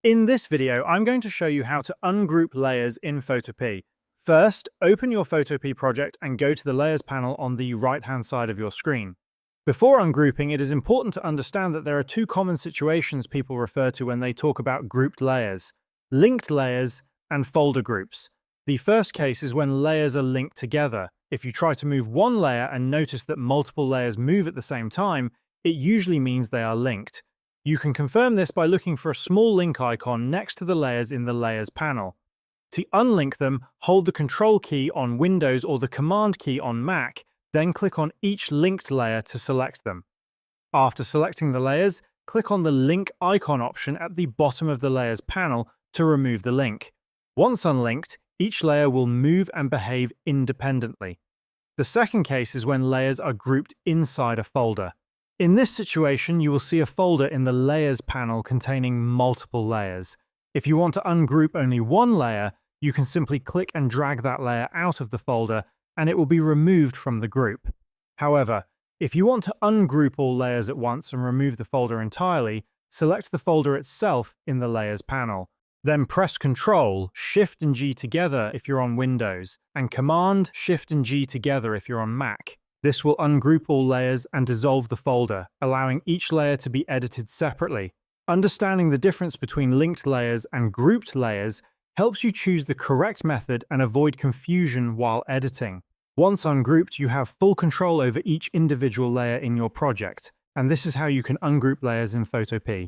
In this video, I'm going to show you how to ungroup layers in Photopea. First, open your Photopea project and go to the Layers panel on the right-hand side of your screen. Before ungrouping, it is important to understand that there are two common situations people refer to when they talk about grouped layers: linked layers and folder groups. The first case is when layers are linked together. If you try to move one layer and notice that multiple layers move at the same time, it usually means they are linked. You can confirm this by looking for a small link icon next to the layers in the Layers panel. To unlink them, hold the Control key on Windows or the Command key on Mac, then click on each linked layer to select them. After selecting the layers, click on the Link icon option at the bottom of the Layers panel to remove the link. Once unlinked, each layer will move and behave independently. The second case is when layers are grouped inside a folder. In this situation, you will see a folder in the Layers panel containing multiple layers. If you want to ungroup only one layer, you can simply click and drag that layer out of the folder, and it will be removed from the group. However, if you want to ungroup all layers at once and remove the folder entirely, select the folder itself in the Layers panel. Then press Ctrl, Shift and G together if you're on Windows, and Command, Shift and G together if you're on Mac. This will ungroup all layers and dissolve the folder, allowing each layer to be edited separately. Understanding the difference between linked layers and grouped layers helps you choose the correct method and avoid confusion while editing. Once ungrouped, you have full control over each individual layer in your project, and this is how you can ungroup layers in Photopea.